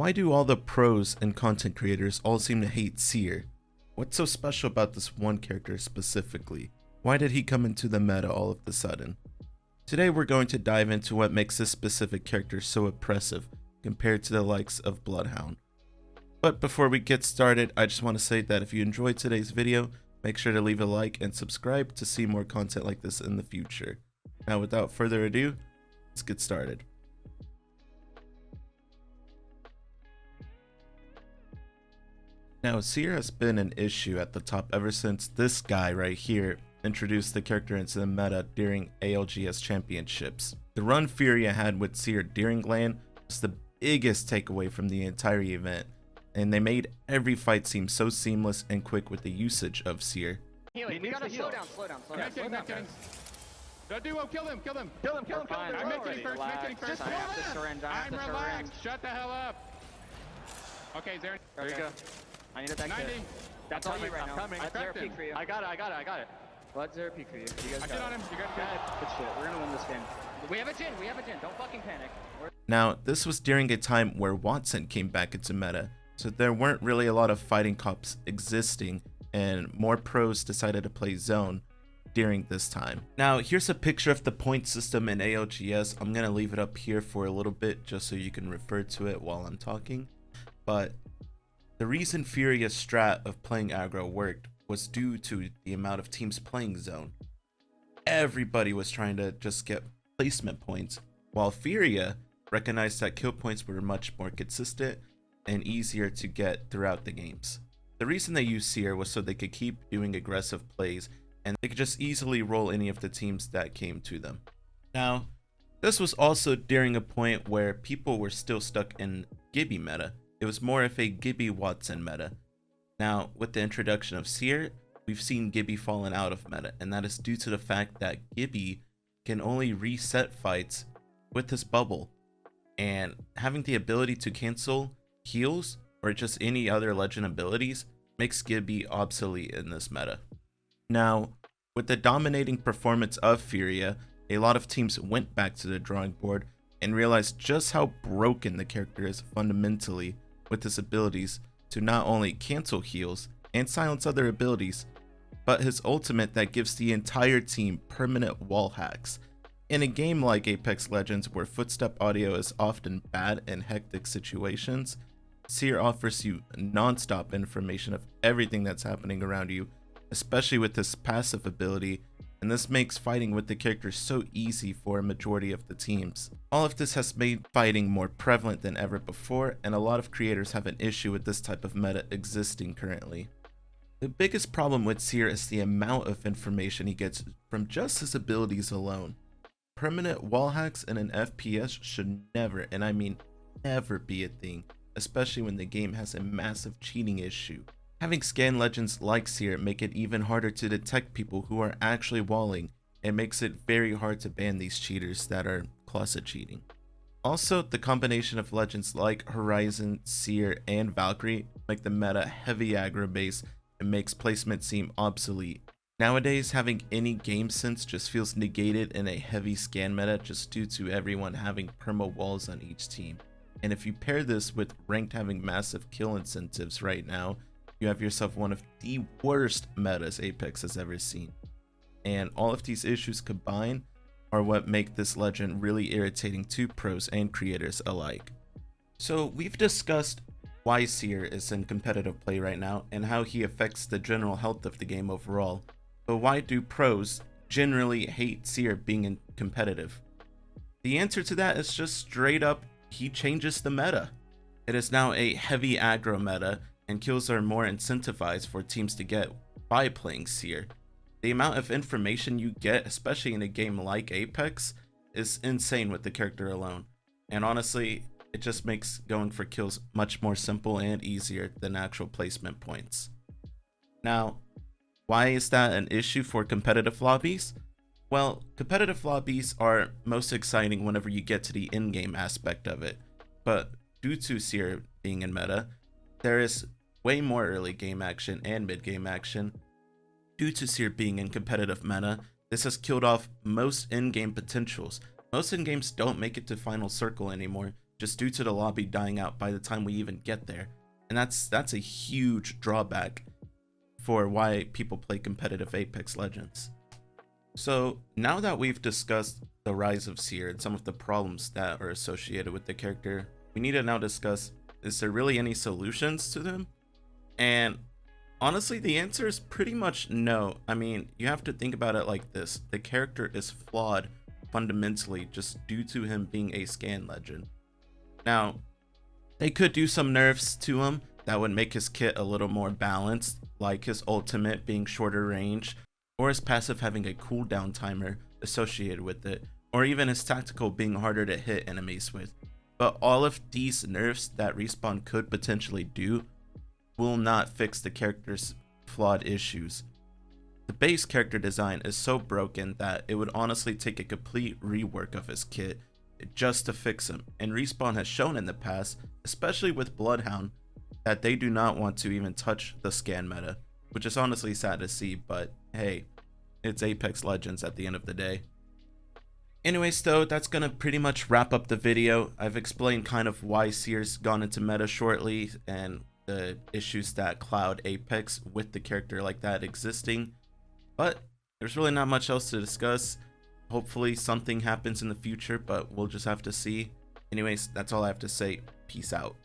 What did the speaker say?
Why do all the pros and content creators all seem to hate Seer? What's so special about this one character specifically? Why did he come into the meta all of a sudden? Today we're going to dive into what makes this specific character so oppressive compared to the likes of Bloodhound. But before we get started, I just want to say that if you enjoyed today's video, make sure to leave a like and subscribe to see more content like this in the future. Now without further ado, let's get started. Now, Seer has been an issue at the top ever since this guy right here introduced the character into the meta during ALGS championships. The run Furia had with Seer during LAN was the biggest takeaway from the entire event, and they made every fight seem so seamless and quick with the usage of Seer. Healing. We gotta slow down. Duo, kill him. I'm making first. Just kill him. I have to syringe. I'm relaxed. Shut the hell up. Okay, there. There you go. I need a back 90. there. That's all you right now. That's zero peak for you. I got it. What's zero peak for you? You guys I got get on it. him. You got it. Good shit. We're gonna win this game. We have a Jhin. Don't fucking panic. Now, this was during a time where Watson came back into meta, so there weren't really a lot of fighting comps existing, and more pros decided to play zone during this time. Now, here's a picture of the point system in ALGS. I'm gonna leave it up here for a little bit just so you can refer to it while I'm talking. But the reason Furia's strat of playing aggro worked was due to the amount of teams playing zone. Everybody was trying to just get placement points, while Furia recognized that kill points were much more consistent and easier to get throughout the games. The reason they used Seer was so they could keep doing aggressive plays and they could just easily roll any of the teams that came to them. Now, this was also during a point where people were still stuck in Gibby meta. It was more of a Gibby Watson meta. Now, with the introduction of Seer, we've seen Gibby fallen out of meta, and that is due to the fact that Gibby can only reset fights with his bubble, and having the ability to cancel heals or just any other legend abilities makes Gibby obsolete in this meta. Now, with the dominating performance of Furia, a lot of teams went back to the drawing board and realized just how broken the character is fundamentally with his abilities to not only cancel heals and silence other abilities, but his ultimate that gives the entire team permanent wall hacks. In a game like Apex Legends where footstep audio is often bad in hectic situations, Seer offers you non-stop information of everything that's happening around you, especially with this passive ability, and this makes fighting with the character so easy for a majority of the teams. All of this has made fighting more prevalent than ever before, and a lot of creators have an issue with this type of meta existing currently. The biggest problem with Seer is the amount of information he gets from just his abilities alone. Permanent wall hacks in an FPS should never, and I mean never, be a thing, especially when the game has a massive cheating issue. Having scan legends like Seer make it even harder to detect people who are actually walling, and makes it very hard to ban these cheaters that are closet cheating. Also, the combination of legends like Horizon, Seer, and Valkyrie make the meta heavy aggro base and makes placement seem obsolete. Nowadays, having any game sense just feels negated in a heavy scan meta just due to everyone having perma walls on each team. And if you pair this with ranked having massive kill incentives right now, you have yourself one of the worst metas Apex has ever seen. And all of these issues combined are what make this legend really irritating to pros and creators alike. So we've discussed why Seer is in competitive play right now and how he affects the general health of the game overall. But why do pros generally hate Seer being in competitive? The answer to that is just straight up, he changes the meta. It is now a heavy aggro meta, and kills are more incentivized for teams to get by playing Seer. The amount of information you get, especially in a game like Apex, is insane with the character alone. And honestly, it just makes going for kills much more simple and easier than actual placement points. Now, why is that an issue for competitive lobbies? Well, competitive lobbies are most exciting whenever you get to the in-game aspect of it, but due to Seer being in meta, there is way more early game action and mid game action. Due to Seer being in competitive meta, this has killed off most in-game potentials. Most in-games don't make it to final circle anymore just due to the lobby dying out by the time we even get there. And that's a huge drawback for why people play competitive Apex Legends. So now that we've discussed the rise of Seer and some of the problems that are associated with the character, we need to now discuss, is there really any solutions to them? And honestly, the answer is pretty much no. I mean, you have to think about it like this. The character is flawed fundamentally just due to him being a scan legend. Now, they could do some nerfs to him that would make his kit a little more balanced, like his ultimate being shorter range, or his passive having a cooldown timer associated with it, or even his tactical being harder to hit enemies with. But all of these nerfs that Respawn could potentially do will not fix the character's flawed issues. The base character design is so broken that it would honestly take a complete rework of his kit just to fix him, and Respawn has shown in the past, especially with Bloodhound, that they do not want to even touch the scan meta, which is honestly sad to see, but hey, it's Apex Legends at the end of the day. Anyways though, that's gonna pretty much wrap up the video. I've explained kind of why Seer's gone into meta shortly and the issues that cloud Apex with the character like that existing, but there's really not much else to discuss. Hopefully something happens in the future, but we'll just have to see. Anyways, that's all I have to say. Peace out.